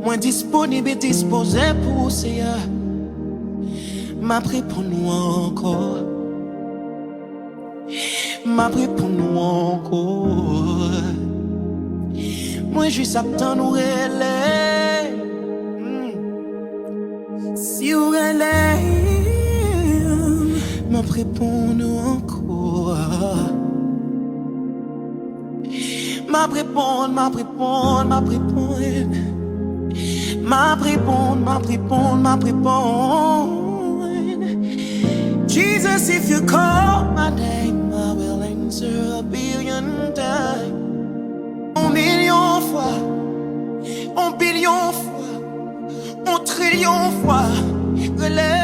Moi disponible et disposé pour Seigneur. M'a pris pour nous encore. M'a pris pour nous encore. Moi juste attends nous relais. Si vous relais, m'a pris pour nous encore. M'a répondre, m'a répondre, m'a répondre. M'a répondre, m'a répondre, m'a répondre. Jesus, if you call my name, I will answer 1,000,000,000 times. 1,000,000 fois, 1,000,000,000 fois, 1,000,000,000,000 fois. Relève.